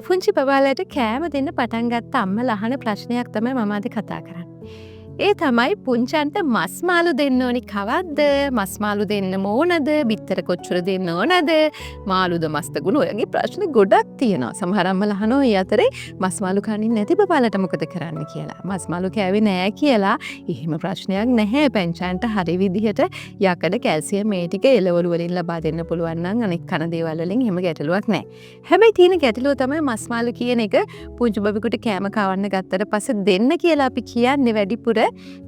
පුංචි බබාලට කෑම දෙන්න පටන් ගත්ත අම්මලා අහන ප්‍රශ්නයක් තමයි මම අද කතා කරන්නේ. ඒ තමයි පුංචන්ට මස් මාළු දෙන්න ඕනි කවද්ද? මස් මාළු දෙන්න ඕනද? බිත්තර කොච්චර දෙන්න ඕනද? මාළුද මස්ද ගුණ ඔයගේ ප්‍රශ්න ගොඩක් තියෙනවා. සමහර අම්මලා අහනවා ඒ අතරේ මස් මාළු කන්නේ නැති බබාලට මොකද කරන්න කියලා. මස් මාළු කෑවේ නෑ කියලා එහෙම ප්‍රශ්නයක් නැහැ. පැංචාන්ට හරි විදිහට යකඩ කැල්සියම් මේ ටික එළවලු වලින් ලබා දෙන්න පුළුවන් නම් අනෙක් කන දේවල් වලින් එහෙම ගැටලුවක් නැහැ. හැබැයි තියෙන ගැටලුව තමයි මස් මාළු කියන එක පුංචි බබෙකුට කෑම කවන්න ගත්තට පස්සේ දෙන්න කියලා අපි කියන්නේ වැඩිපුර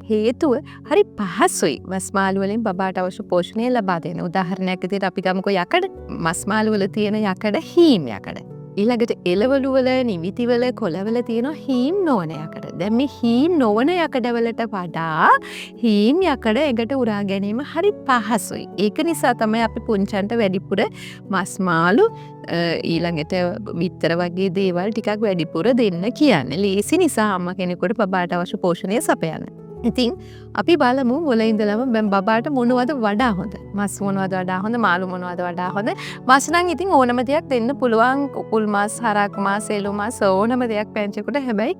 හේතුව හරි පහසුයි මස් මාළු වලින් බබාට අවශ්‍ය පෝෂණය ලබා දෙන්න. උදාහරණයක් විදිහට අපි ගමුකෝ යකඩ මස් මාළු වල තියෙන යකඩ හීම් යකඩ. ඊළඟට එළවලු වල නිවිති වල කොළවල තියෙන හීම් නොවන යකඩ. දැන් මේ හීම් නොවන යකඩ වලට වඩා හීම් යකඩ එකට උරා ගැනීම හරි පහසුයි. ඒක නිසා තමයි අපි පුංචන්ට වැඩිපුර මස් මාළු ඊළඟට බිත්තර වගේ දේවල් ටිකක් වැඩිපුර දෙන්න කියන්නේ. ලේසි නිසා අම්මා කෙනෙකුට බබාට අවශ්‍ය පෝෂණය සපයන්න. ඉතින් අපි බලමු මුල ඉඳලම බබාට මොනවද වඩා හොඳ? මස් මොනවද වඩා හොඳ? මාළු මොනවද වඩා හොඳ? මස් නම් ඉතින් ඕනම දෙයක් දෙන්න පුළුවන්. කුකුල් මස්, හරක් මස්, එළු මස් ඕනම දෙයක් පැංචෙකුට. හැබැයි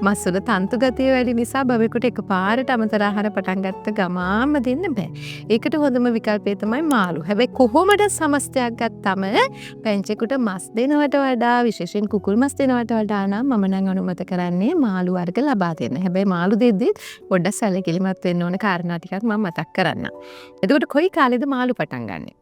මස් වල තන්තු ගතිය වැඩි නිසා බබෙකුට එකපාරට අමතර ආහාර පටන් ගත්ත ගමාම දෙන්න බෑ. ඒකට හොඳම විකල්පය තමයි මාළු. හැබැයි කොහොමද සමස්තයක් ගත්තම පැංචෙකුට මස් දෙනවට වඩා විශේෂයෙන් කුකුල් මස් දෙනවට වඩා නම් මම නම් අනුමත කරන්නේ මාළු වර්ග ලබා දෙන්න. හැබැයි මාළු දෙද්දිත් පොඩ්ඩක් සැලකිලිමත් වෙන්න ඕන කාරණා ටිකක් මම මතක් කරන්නම්. එතකොට කොයි කාලෙද මාළු පටන් ගන්නෙ?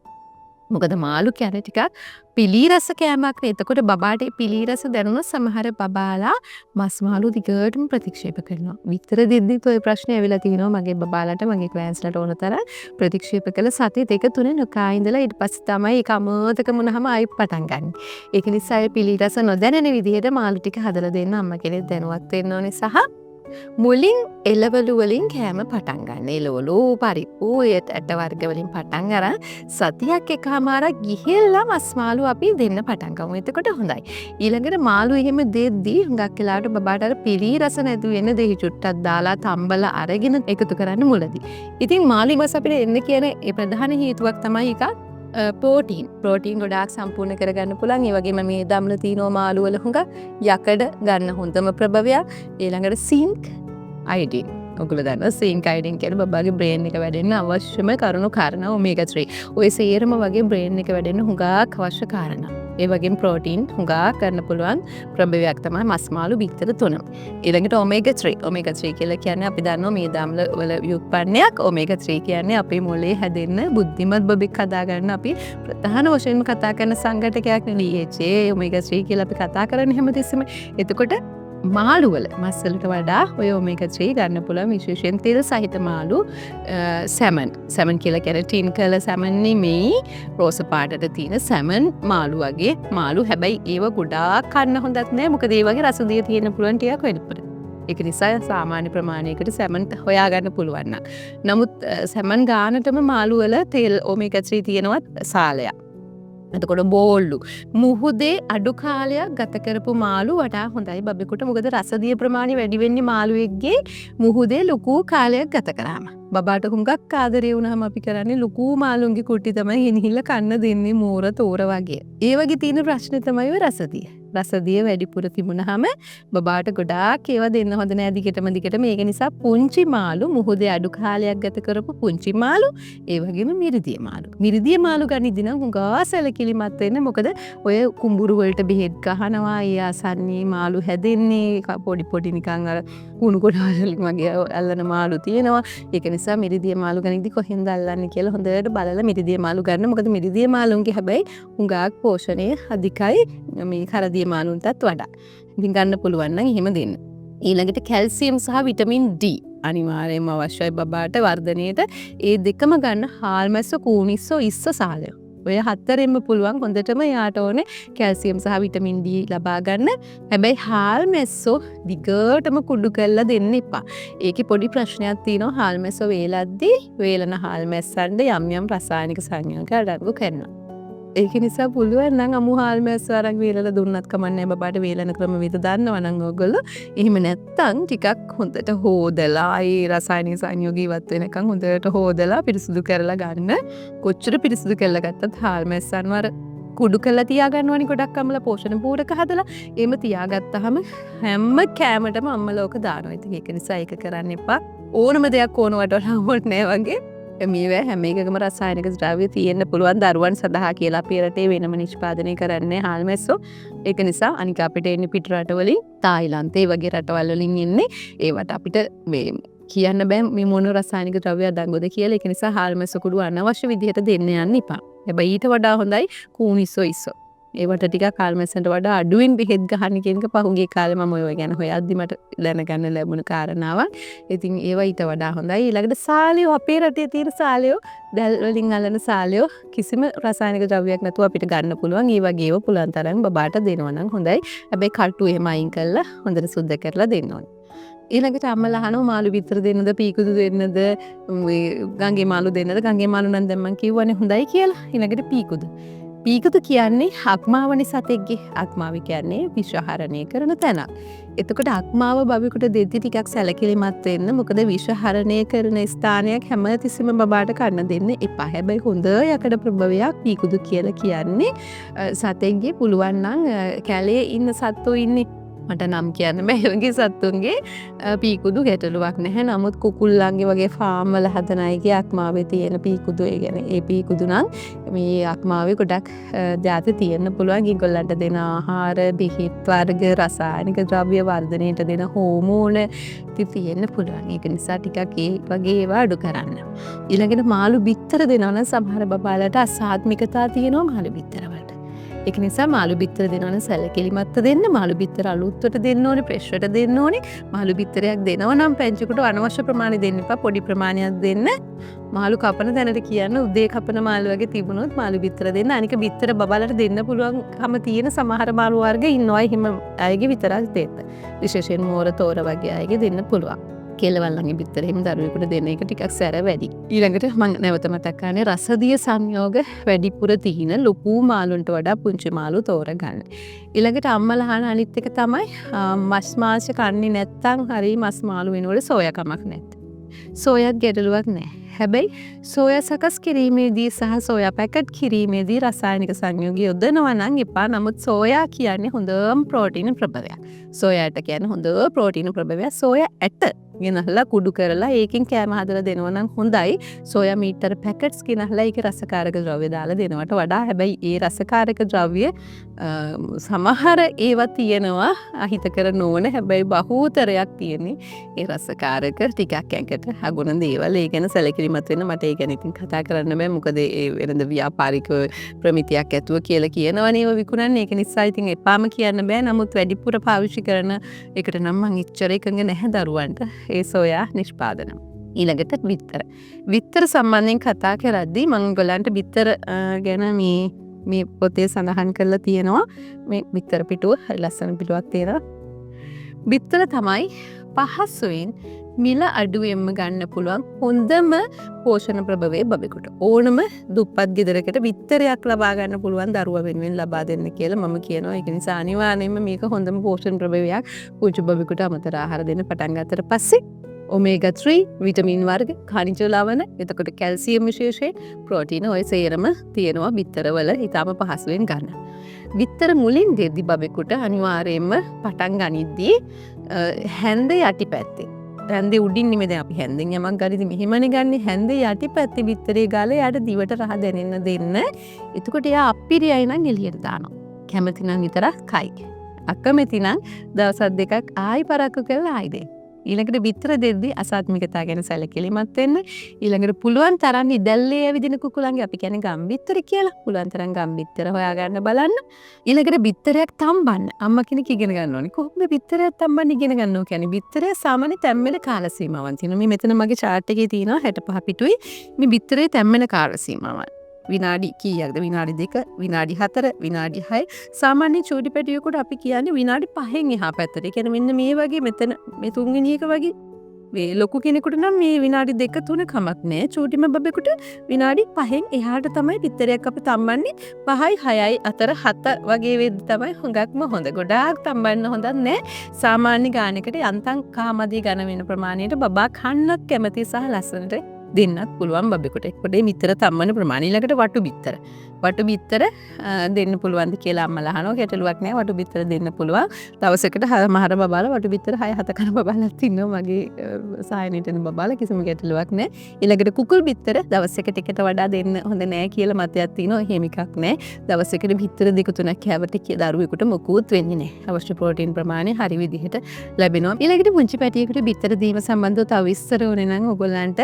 මොකද මාළු කියන්නේ ටිකක් පිලී රස කෑමක් නේ. එතකොට බබාට පිලී රස දැනුණොත් සමහර බබාලා මස් මාළු දිගටම ප්‍රතික්ෂේප කරනවා. විතර දෙද්දිත් ඔය ප්‍රශ්නේ ඇවිල්ලා තිනවා මගේ බබාලට මගේ ක්ලයන්ට්ස්ලට ඕන තරම් ප්‍රතික්ෂේප කළ සති දෙක තුන නොකා ඉඳලා ඊට පස්සේ තමයි ඒක අමතක වුණාම ආයෙ පටන් ගන්න. ඒක නිසා ඒ පිලී රස නොදැනෙන විදිහට මාළු ටික හදලා දෙන්න අම්මා කෙනෙක් දැනුවත් වෙන්න ඕනේ. සහ මුලින් එළවලු වලින් කෑම පටන් ගන්න. එළවලු පරිප්පු ඇට වර්ග වලින් පටන් අරන් සතියක් එකමාරක් ගිහිල්ලා මස් මාළු අපි දෙන්න පටන් ගමු. එතකොට හොඳයි. ඊළඟට මාළු එහෙම දෙද්දී හුඟක් වෙලාවට බබාට අර පිලී රස නැතු වෙන දෙහි චුට්ටක් දාලා තම්බලා අරගෙන එකතු කරන්න මුලදී. ඉතින් මාළු මස් අපිට එන්න කියන ඒ ප්‍රධාන හේතුවක් තමයි එකක් ප්‍රෝටීන් ගොඩාක් සම්පූර්ණ කරගන්න පුළුවන්. ඒ වගේම මේ දම්ල තියනවා මාළු වල හුඟක් යකඩ ගන්න හොඳම ප්‍රභවයක්. ඊළඟට සින්ක් අයඩින්. ඔයගොල්ලෝ දන්නවා සින්ක් අයඩින් කියන්නේ බබාගේ බ්‍රේන් එක වැඩෙන්න අවශ්‍යම කරුණු කාරණා ඔමේගා 3. ඔය සේරම වගේ බ්‍රේන් එක වැඩෙන්න හුඟක් අවශ්‍ය කාරණා. ඒ වගේම ප්‍රෝටීන් හුඟක් ගන්න පුළුවන් ප්‍රභවයක් තමයි මස් මාළු බිත්තර තුනම. ඊළඟට ඔමේගා 3. ඔමේගා 3 කියලා කියන්නේ අපි දන්නවා මේ දම්ල වල ව්‍යුත්පන්නයක්. ඔමේගා 3 කියන්නේ අපේ මොළේ හැදෙන්න බුද්ධිමත් බබෙක් හදාගන්න අපි ප්‍රධාන වශයෙන්ම කතා කරන සංඝටකයක් නේ DHA. ඔමේගා 3 කියලා අපි කතා කරන්නේ හැමතිස්සෙම. එතකොට මාළු වල මස් වලට වඩා ඔය ඔමේගා 3 ගන්න පුළුවන් විශේෂයෙන් තෙල් සහිත මාළු. සැමන් කියලා කියන්නේ ටින් කලර් සැමන් නෙමෙයි, රෝස පාටට තියෙන සැමන් මාළු වගේ මාළු. හැබැයි ඒව ගොඩාක් කන්න හොඳත් නෑ. මොකද ඒ වගේ රසදිය තියෙන පුළුවන් ටිකක් වෙනපොර. ඒක නිසා සාමාන්‍ය ප්‍රමාණයකට සැමන් හොයාගන්න පුළුවන් නම්. නමුත් සැමන් ගානටම මාළු වල තෙල් ඔමේගා 3 තියෙනවත් සාලයක්. එතකොට බෝල්ලු මුහුදේ අඩු කාලයක් ගත කරපු මාළු වඩා හොඳයි බබෙකුට. මොකද රසදිය ප්‍රමාණය වැඩි වෙන්නේ මාළුවෙක්ගේ මුහුදේ ලොකු කාලයක් ගත කරාම. බබාට හුඟක් ආදරේ වුණාම අපි කරන්නේ ලොකු මාළුන්ගේ කුටි තමයි ගෙනහිල්ලා කන්න දෙන්නේ මෝර තෝර වගේ. ඒ වගේ තියෙන ප්‍රශ්නේ තමයි ඔය රසදිය. රසදිය වැඩිපුර තිබුණාම බබාට ගොඩාක් ඒවා දෙන්න හොඳ නෑ දිගටම. ඒක නිසා පුංචි මාළු මුහුදේ අඩු කාලයක් ගත කරපු පුංචි මාළු, ඒ වගේම මිරිදිය මාළු. මිරිදිය මාළු ගනිද්දී නම් හුඟා සැලකිලිමත් වෙන්න. මොකද ඔය කුඹුරු වලට බෙහෙත් ගහනවා. ඒ ආසන්නේ මාළු හැදෙන්නේ පොඩි නිකන් අර කුණු කොටවලින් වගේ අල්ලන මාළු තියෙනවා. ඒක නිසා මිරිදිය මාළු ගනිද්දී කොහෙන්ද අල්ලන්නේ කියලා හොඳට බලලා මිරිදිය මාළු ගන්න. මොකද මිරිදිය මාළුන්ගේ හැබැයි හුඟක් පෝෂණය අධිකයි මේ කරදිය මාළුන්ටත් වඩා. ඉතින් ගන්න පුළුවන් නම් එහෙම දෙන්න. ඊළඟට කැල්සියම් සහ විටමින් D අනිවාර්යයෙන්ම අවශ්‍යයි බබාට වර්ධනයේට. ඒ දෙකම ගන්න හාල්මැස්ස, කූනිස්සෝ, ඉස්ස සාලය. ඔය හතරෙන්ම පුළුවන් හොඳටම යාට ඕනේ කැල්සියම් සහ විටමින් D ලබා ගන්න. හැබැයි හාල්මැස්සෝ දිගටම කුඩු කරලා දෙන්න එපා. ඒකේ පොඩි ප්‍රශ්නයක් තියෙනවා. හාල්මැස්සෝ වේලද්දී වේලන හාල්මැස්සන්ට යම් රසායනික සංයෝග අඩංගු කරනවා. ඒක නිසා පුළුවන් නම් අමු හාල්මැස්සෝ අරන් වේලලා දුන්නත් කමක් නැහැ. බබාට වේලන ක්‍රම විද දන්නවා නම් ඔයගොල්ලෝ. එහෙම නැත්තම් ටිකක් හොඳට හොදලා ඒ රසායනික සංයෝග ඉවත් වෙනකන් හොඳට හොදලා පිරිසිදු කරලා ගන්න. කොච්චර පිරිසිදු කරලා ගත්තත් හාල්මැස්සන්ව අර කුඩු කරලා තියාගන්න ඕනි ගොඩක් අම්මලා පෝෂණ පූරක හදලා එහෙම තියාගත්තාම හැම කෑමටම අම්මලා ඕක දානවා. ඉතින් ඒක නිසා ඒක කරන්න එපා. ඕනම දෙයක් ඕනවට වඩා ඕනේ නැහැ වගේ. මේවා හැම එකකම රසායනික ද්‍රව්‍ය තියෙන්න පුළුවන් දරුවන් සඳහා කියලා අපේ රටේ වෙනම නිෂ්පාදනය කරන්නේ හාල්මැස්සෝ. ඒක නිසා අනික අපිට එන්නේ පිට රටවලින් තායිලන්තේ වගේ රටවල් වලින් එන්නේ. ඒවට අපිට මේ කියන්න බෑ මේ මොන රසායනික ද්‍රව්‍ය අඩංගුද කියලා. ඒක නිසා හාල්මැස්සෝ කුඩු අනවශ්‍ය විදිහට දෙන්න යන්න එපා. හැබැයි ඊට වඩා හොඳයි කූනිස්සෝ ඉස්සෝ. ඒවට ටිකක් හාල්මැස්සන්ට වඩා අඩුවෙන් බෙහෙත් ගහන්න කියන එක පහුගිය කාලේ මම ඔය ගැන හොයද්දි මට දැනගන්න ලැබුණ කාරණාවක්. ඉතින් ඒවා ඊට වඩා හොඳයි. ඊළඟට සාලියෝ අපේ රටේ තියෙන සාලියෝ දැල් වලින් අලන සාලියෝ කිසිම රසායනික ද්‍රව්‍යයක් නැතුව අපිට ගන්න පුළුවන්. ඒ වගේ ඒවා පුළුවන් තරම් බබාට දෙනවා නම් හොඳයි. හැබැයි කට්ටු එහෙම අයින් කරලා හොඳට සුද්ධ කරලා දෙන්න ඕනේ. ඊළඟට අම්මලා අහනවා මාළු විතර දෙන්නද පීකුදු දෙන්නද ගංගේ මාළු දෙන්නද? ගංගේ මාළු නම් දැන් මං කිව්වනේ හොඳයි කියලා. ඊළඟට පීකුදු. පීකුදු කියන්නේ අක්මාවනි සතෙක්ගේ. අක්මාව කියන්නේ විෂහරණය කරන තැනක්. එතකොට අක්මාව බබෙකුට දෙද්දි ටිකක් සැලකිලිමත් වෙන්න. මොකද විෂහරණය කරන ස්ථානයක් හැමතිස්සෙම බබාට කන්න දෙන්න එපා. හැබැයි හොඳ යකඩ ප්‍රභවයක් පීකුදු කියලා කියන්නේ සතෙක්ගේ පුළුවන් නම් කැලේ ඉන්න සත්තු ඉන්නේ. මට නම් කියන්න බෑ. ඒ වගේ සත්තුන්ගේ පීකුදු ගැටලුවක් නැහැ. නමුත් කුකුල්ලන්ගේ වගේ ෆාම් වල හදන අයගේ අක්මාවේ තියෙන පීකුදු ඒ කියන්නේ ඒ පීකුදු නම් මේ අක්මාවේ ගොඩක් ಜಾති තියෙන්න පුළුවන්. ඒගොල්ලන්ට දෙන ආහාර, බෙහෙත් වර්ග, රසායනික ද්‍රව්‍ය වර්ධනයට දෙන හෝමෝන තියෙන්න පුළුවන්. ඒක නිසා ටිකක් ඒ වගේ ඒවා අඩු කරන්න. ඊළඟට මාළු බිත්තර දෙනවා නම් සමහර බබාලට අසාත්මිකතා තියෙනවා මාළු බිත්තර වලට. ඒක නිසා මාළු බිත්තර දෙනවනම් සැලකිලිමත්ව දෙන්න. මාළු බිත්තර අලුත්වට දෙන්න ඕනේ, ප්‍රෙෂ්වට දෙන්න ඕනේ. මාළු බිත්තරයක් දෙනවා නම් පැංචිකට අනවශ්‍ය ප්‍රමාණය දෙන්න එපා. පොඩි ප්‍රමාණයක් දෙන්න. මාළු කපන තැනට කියන්න උදේ කපන මාළු වගේ තිබුණොත් මාළු බිත්තර දෙන්න. අනික බිත්තර බබාලට දෙන්න පුළුවන්කම තියෙන සමහර මාළු වර්ග ඉන්නවා. එහෙම අයගේ විතරක් දෙන්න. විශේෂයෙන් මෝර තෝර වගේ අයගේ දෙන්න පුළුවන්. කෙලවල්ලන්ගේ බිත්තර එහෙම දරුවෙකුට දෙන එක ටිකක් සැර වැඩි. ඊළඟට මම නැවත මතක් කරන්නේ රසදිය සංයෝග වැඩිපුර තියෙන ලොකු මාළුන්ට වඩා පුංචි මාළු තෝරගන්න. ඊළඟට අම්මලා අහන අනිත් එක තමයි මස් මාංශ කන්නේ නැත්තම් හරි මස් මාළු වෙනකොට සෝයා කමක් නැත්. සෝයාත් ගැටලුවක් නැහැ. හැබැයි සෝයා සකස් කිරීමේදී සහ සෝයා පැකට් කිරීමේදී රසායනික සංයෝග යොදනවා නම් එපා. නමුත් සෝයා කියන්නේ හොඳම ප්‍රෝටීන ප්‍රභවයක්. සෝයාට කියන්නේ හොඳ ප්‍රෝටීන ප්‍රභවයක්. සෝයා ඇට ගෙනහලා කුඩු කරලා ඒකෙන් කෑම හදලා දෙනවා නම් හොඳයි. සෝයා මීටර පැකට්ස් ගෙනහලා ඒකේ රසකාරක ද්‍රව්‍ය දාලා දෙනවට වඩා. හැබැයි ඒ රසකාරක ද්‍රව්‍ය සමහර ඒවා තියෙනවා අහිතකර නොවන. හැබැයි බහුතරයක් තියෙන්නේ ඒ රසකාරක ටිකක් ඇඟට හගුණ දේවල්. ඒ ගැන සැලකිලිමත් වෙන්න. මට ඒ ගැන ඉතින් කතා කරන්න බෑ. මොකද ඒ වෙනද ව්‍යාපාරික ප්‍රමිතියක් ඇතුව කියලා කියනවනේ ඒවා විකුණන්නේ. ඒක නිසා ඉතින් එපාම කියන්න බෑ. නමුත් වැඩිපුර පාවිච්චි කරන එකට නම් මං ඉච්චර එකඟ නැහැ දරුවන්ට. ඒ සෝයා නිෂ්පාදන. ඊළඟට බිත්තර. බිත්තර සම්බන්ධයෙන් කතා කරද්දී මම ඔයගලන්ට බිත්තර ගැන මේ පොතේ සඳහන් කරලා තියෙනවා. මේ බිත්තර පිටුව හරි ලස්සන පිටුවක් තියෙනවා. බිත්තර තමයි පහසුවෙන් මිල අඩුවෙන්ම ගන්න පුළුවන් හොඳම පෝෂණ ප්‍රභවයේ බබෙකුට. ඕනම දුප්පත් ගෙදරකට බිත්තරයක් ලබා ගන්න පුළුවන් දරුවා වෙනුවෙන් ලබා දෙන්න කියලා මම කියනවා. ඒක නිසා අනිවාර්යයෙන්ම මේක හොඳම පෝෂණ ප්‍රභවයක් පුංචි බබෙකුට අමතර ආහාර දෙන්න පටන් ගන්නතර පස්සේ ඔමේගා 3 විටමින් වර්ග, khනිජ ලවණ, එතකොට කැල්සියම් විශේෂයෙන්, ප්‍රෝටීන ඔය සේරම තියෙනවා බිත්තරවල. ඊටම පහසුවෙන් ගන්න. බිත්තර මුලින් දෙද්දි බබෙකුට අනිවාර්යයෙන්ම පටන් ගනිද්දී හැන්ද යටිපැත්තේ හැන්දේ උඩින් නෙමෙයි දැන් අපි හැන්දෙන් යමක් ගනිද්දි මෙහෙමනේ ගන්නේ. හැන්දේ යටිපැත්තේ බිත්තරේ ගාලා යාට දිවට රහ දැනෙන්න දෙන්න. එතකොට එයා අප්පිරියයි නම් එළියට දානවා. කැමති නම් විතරක් කයි. අකමැති නම් දවස් දෙකක් ආයි පරක්කු කරලා ආයි දෙන්න. ඊළඟට බිත්තර දෙද්දි අසාත්මිකතා ගැන සැලකිලිමත් වෙන්න. ඊළඟට පුළුවන් තරම් ඉදැල්ලේ ඇවිදින කුකුලන්ගේ අපි කියන්නේ ගම්බිත්තර කියලා. පුළුවන් තරම් ගම්බිත්තර හොයාගන්න බලන්න. ඊළඟට බිත්තරයක් තම්බන්න අම්මා කෙනෙක් ඉගෙන ගන්න ඕනේ. කොහොමද බිත්තරයක් තම්බන්න ඉගෙන ගන්නව කියන්නේ? බිත්තරය සාමාන්‍ය තැම්මෙන කාල සීමාවක් තියෙනවා. මේ මෙතන මගේ chart එකේ තියෙනවා 65 පිටුයි. මේ බිත්තරේ තැම්මෙන කාල සීමාවක්. විනාඩි කීයක්ද? විනාඩි 2, විනාඩි 4, විනාඩි 6. සාමාන්‍ය චූටි පැටියෙකුට අපි කියන්නේ විනාඩි 5න් එහා පැත්තට. ඒ කියන්නේ මෙන්න මේ වගේ මෙතන මේ තුන්වෙනි එක වගේ මේ ලොකු කෙනෙකුට නම් මේ විනාඩි 2 3 කමක් නෑ. චූටිම බබෙකුට විනාඩි 5න් එහාට තමයි බිත්තරයක් අපි තම්බන්නේ. 5යි 6යි අතර 7 වගේ වෙද්දි තමයි හුඟක්ම හොඳ. ගොඩාක් තම්බන්න හොඳක් නෑ. සාමාන්‍ය ගානකට යන්තම් කාමදී ගණ වෙන ප්‍රමාණයට බබා කන්නක් කැමති සහ ලස්සනට දෙන්නත් පුළුවන් බබෙකුට. එතකොට මේ බිත්තර තම්මන ප්‍රමාණය ඊළඟට වටු බිත්තර. වටු බිත්තර දෙන්න පුළුවන්ද කියලා අම්මලා අහනවා. ගැටලුවක් නෑ. වටු බිත්තර දෙන්න පුළුවන්. දවසකට මහර බබාලා වටු බිත්තර 6-7 කන බබාලාත් ඉන්නවා මගේ සායනීට එන බබාලා කිසිම ගැටලුවක් නෑ. ඊළඟට කුකුල් බිත්තර දවසකට එකට වඩා දෙන්න හොඳ නෑ කියලා මතයක් තියෙනවා. එහෙම එකක් නෑ. දවසකට බිත්තර 2-3ක් කෑවට දරුවෙකුට මොකුත් වෙන්නේ නෑ. අවශ්‍ය ප්‍රෝටීන් ප්‍රමාණය හරි විදිහට ලැබෙනවා. ඊළඟට පුංචි පැටියෙකුට බිත්තර දීම සම්බන්ධව තව විස්තර ඕනේ නම් ඔයගොල්ලන්ට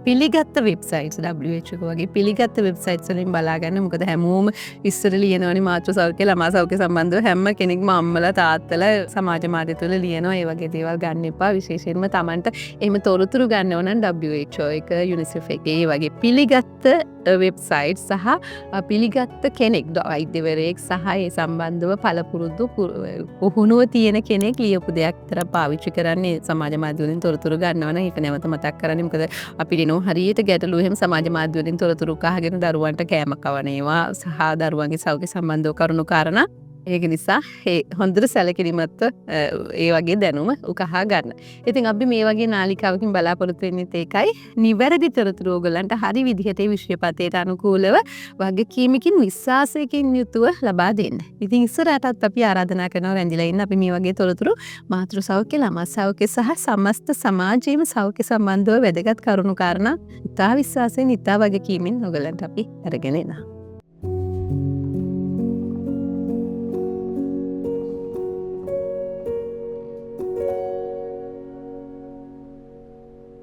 පිළිගත්ත වෙබ්සයිට්ස් WHO වගේ පිළිගත්ත වෙබ්සයිට්ස් වලින් බලා ගන්න. මොකද හැමෝම ඉස්සර ලියනවනේ මාතෘ සෞඛ්‍ය ළමා සෞඛ්‍ය සම්බන්ධව හැම කෙනෙක්ම අම්මලා තාත්තලා සමාජ මාධ්‍ය තුල ලියනවා. ඒ වගේ දේවල් ගන්න එපා. විශේෂයෙන්ම Tamanට එහෙම තොරතුරු ගන්න ඕන නම් WHO එක UNICEF එකේ ඒ වගේ පිළිගත්ත වෙබ්සයිට් සහ පිළිගත්ත කෙනෙක් වෛද්‍යවරයෙක් සහ ඒ සම්බන්ධව පළපුරුදු පුහුණුව තියෙන කෙනෙක් ලියපු දෙයක් විතර පාවිච්චි කරන්නේ සමාජ මාධ්‍ය වලින් තොරතුරු ගන්නවා නම් ඒක නැවත මතක් කරන්නේ. මොකද අපිට නෝ හරියට ගැටලු එහෙම සමාජ මාධ්‍ය වලින් තොරතුරු කහගෙන දරුවන්ට කෑම කවනේවා සහ දරුවන්ගේ සෞඛ්‍ය සම්බන්ධව කරුණු කාරණා ඒක නිසා හොඳට සැලකිලිමත්ව ඒ වගේ දැනුම උකහා ගන්න. ඉතින් අපි මේ වගේ නාලිකාවකින් බලාපොරොත්තු වෙන්නේත් ඒකයි. නිවැරදි තොරතුරු ඕගලන්ට හරි විදිහට ඒ විෂයපතේට අනුකූලව වගකීමකින් විශ්වාසයකින් යුතුව ලබා දෙන්න. ඉතින් ඉස්සරහටත් අපි ආරාධනා කරනවා රැඳිලා ඉන්න අපි මේ වගේ තොරතුරු මාතෘ සෞඛ්‍ය ළමා සෞඛ්‍ය සහ සමස්ත සමාජයේම සෞඛ්‍ය සම්බන්ධව වැදගත් කරුණු කාරණා ඉතා විශ්වාසයෙන් ඉතා වගකීමෙන් ඕගලන්ට අපි අරගෙන එනවා.